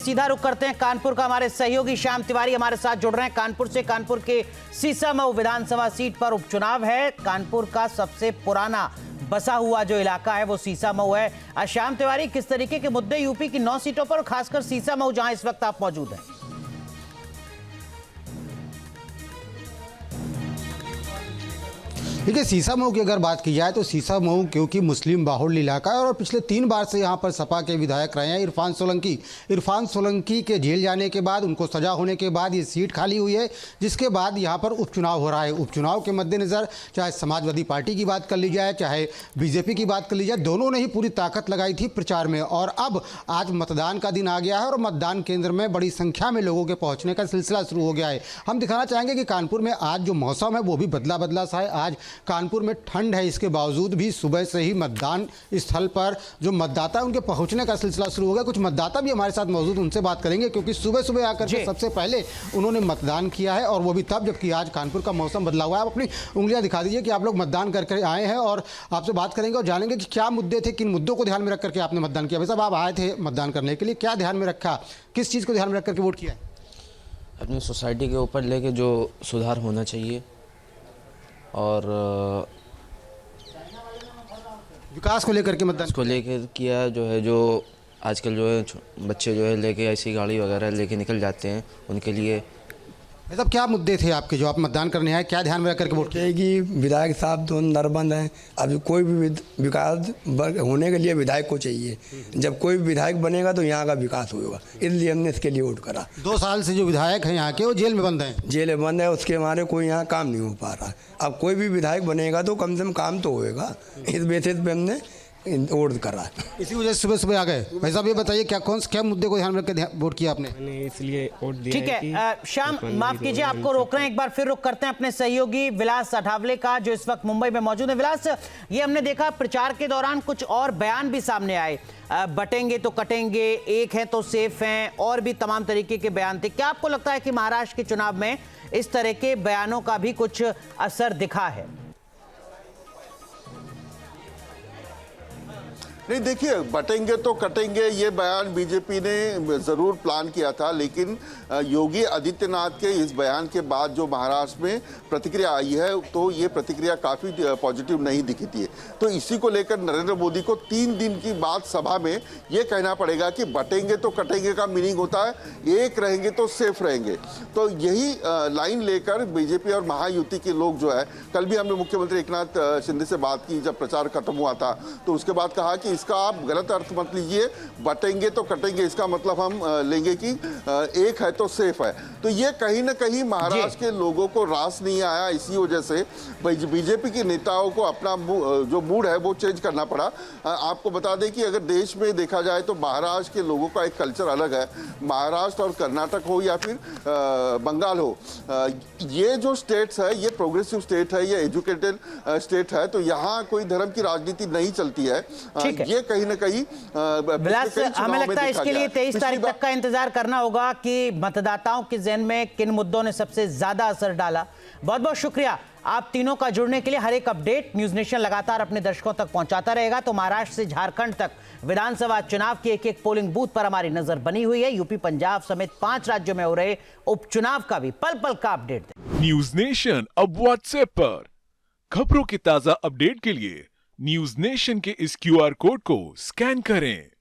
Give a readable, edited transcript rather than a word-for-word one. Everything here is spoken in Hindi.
सीधा रुख करते हैं कानपुर का। हमारे सहयोगी श्याम तिवारी हमारे साथ जुड़ रहे हैं कानपुर से। कानपुर के सीसामऊ विधानसभा सीट पर उपचुनाव है। कानपुर का सबसे पुराना बसा हुआ जो इलाका है वो सीसामऊ है। श्याम तिवारी, किस तरीके के मुद्दे यूपी की 9 सीटों पर, खासकर सीसामऊ जहां इस वक्त आप मौजूद हैं? देखिए, सीसामऊ की अगर बात की जाए तो सीसामऊ क्योंकि मुस्लिम बाहुल्य इलाका है और पिछले 3 बार से यहाँ पर सपा के विधायक रहे हैं इरफान सोलंकी के जेल जाने के बाद, उनको सजा होने के बाद ये सीट खाली हुई है, जिसके बाद यहाँ पर उपचुनाव हो रहा है। उपचुनाव के मद्देनज़र चाहे समाजवादी पार्टी की बात कर ली जाए, चाहे बीजेपी की बात कर ली जाए, दोनों ने ही पूरी ताकत लगाई थी प्रचार में। और अब आज मतदान का दिन आ गया है और मतदान केंद्र में बड़ी संख्या में लोगों के पहुँचने का सिलसिला शुरू हो गया है। हम दिखाना चाहेंगे कि कानपुर में आज जो मौसम है वो भी बदला बदला सा है। आज कानपुर में ठंड है, इसके बावजूद भी सुबह से ही मतदान स्थल पर जो मतदाता उनके पहुंचने का सिलसिला शुरू हो गया। कुछ मतदाता भी हमारे साथ मौजूद, उनसे बात करेंगे क्योंकि सुबह सुबह आकर के सबसे पहले उन्होंने मतदान किया है और वो भी तब जबकि आज कानपुर का मौसम बदला हुआ है। आप अपनी उंगलियां दिखा दीजिए कि आप लोग मतदान करके आए हैं और आपसे बात करेंगे और जानेंगे कि क्या मुद्दे थे, किन मुद्दों को ध्यान में रख करके आपने मतदान किया। भाई साहब, आप आए थे मतदान करने के लिए, क्या ध्यान में रखा, किस चीज़ को ध्यान में रख करके वोट किया? अपनी सोसाइटी के ऊपर लेके जो सुधार होना चाहिए और विकास को लेकर के मतदान को लेकर किया। जो है जो आजकल जो है बच्चे जो है लेके ऐसी गाड़ी वगैरह लेके निकल जाते हैं, उनके लिए भाई साहब क्या मुद्दे थे आपके जो आप मतदान करने आए, क्या ध्यान में रख करके वोट किया? कि विधायक साहब तो नरबंद हैं। अब कोई भी विकास होने के लिए विधायक को चाहिए। जब कोई विधायक बनेगा तो यहाँ का विकास होगा, इसलिए हमने इसके लिए वोट करा। 2 साल से जो विधायक हैं यहाँ के वो जेल में बंद हैं। जेल में बंद है, उसके हमारे कोई यहाँ काम नहीं हो पा रहा। अब कोई भी विधायक बनेगा तो कम से कम काम तो होएगा, इस बेसिस पे हमने वोट करा। इसी वजह से सुबह सुबह आ गए। भाई साहब ये बताइए क्या मुद्दे को ध्यान में रख के वोट किया आपने? मैंने इसलिए वोट दिया। ठीक है श्याम, माफ कीजिए आपको रोक रहे हैं, एक बार फिर रुक करते हैं अपने सहयोगी विलास अठावले का जो इस वक्त मुंबई में मौजूद है। विलास, ये हमने देखा प्रचार के दौरान कुछ और बयान भी सामने आए, बटेंगे तो कटेंगे, एक है तो सेफ हैं, और भी तमाम तरीके के बयान थे। क्या आपको लगता है कि महाराष्ट्र के चुनाव में इस तरह के बयानों का भी कुछ असर दिखा है? नहीं, देखिए, बटेंगे तो कटेंगे ये बयान बीजेपी ने ज़रूर प्लान किया था, लेकिन योगी आदित्यनाथ के इस बयान के बाद जो महाराष्ट्र में प्रतिक्रिया आई है तो ये प्रतिक्रिया काफ़ी पॉजिटिव नहीं दिखी थी। तो इसी को लेकर नरेंद्र मोदी को 3 दिन की बाद सभा में ये कहना पड़ेगा कि बटेंगे तो कटेंगे का मीनिंग होता है एक रहेंगे तो सेफ रहेंगे। तो यही लाइन लेकर बीजेपी और महायुति के लोग जो है, कल भी हमने मुख्यमंत्री एकनाथ शिंदे से बात की जब प्रचार खत्म हुआ था, तो उसके बाद कहा कि इसका आप गलत अर्थ मत लीजिए, बटेंगे तो कटेंगे इसका मतलब हम लेंगे कि एक है तो सेफ है। तो ये कहीं ना कहीं महाराष्ट्र के लोगों को रास नहीं आया, इसी वजह से बीजेपी के नेताओं को अपना जो मूड है वो चेंज करना पड़ा। आपको बता दें कि अगर देश में देखा जाए तो महाराष्ट्र के लोगों का एक कल्चर अलग है। महाराष्ट्र और कर्नाटक हो या फिर बंगाल हो, ये जो स्टेट्स है ये प्रोग्रेसिव स्टेट है, ये एजुकेटेड स्टेट है, तो यहाँ कोई धर्म की राजनीति नहीं चलती है। ये कहीं ना कहीं विलास, हमें लगता है इसके लिए 23 तारीख तक का इंतजार करना होगा कि मतदाताओं के ज़हन में किन मुद्दों ने सबसे ज्यादा असर डाला। बहुत बहुत शुक्रिया आप तीनों का जुड़ने के लिए। हर एक अपडेट न्यूज नेशन लगातार अपने दर्शकों तक पहुंचाता रहेगा। तो महाराष्ट्र से झारखंड तक विधानसभा चुनाव की एक पोलिंग बूथ पर हमारी नजर बनी हुई है। यूपी, पंजाब समेत 5 राज्यों में हो रहे उपचुनाव का भी पल पल का अपडेट। न्यूज नेशन अब व्हाट्सएप पर खबरों की ताजा अपडेट के लिए न्यूज नेशन के इस QR कोड को स्कैन करें।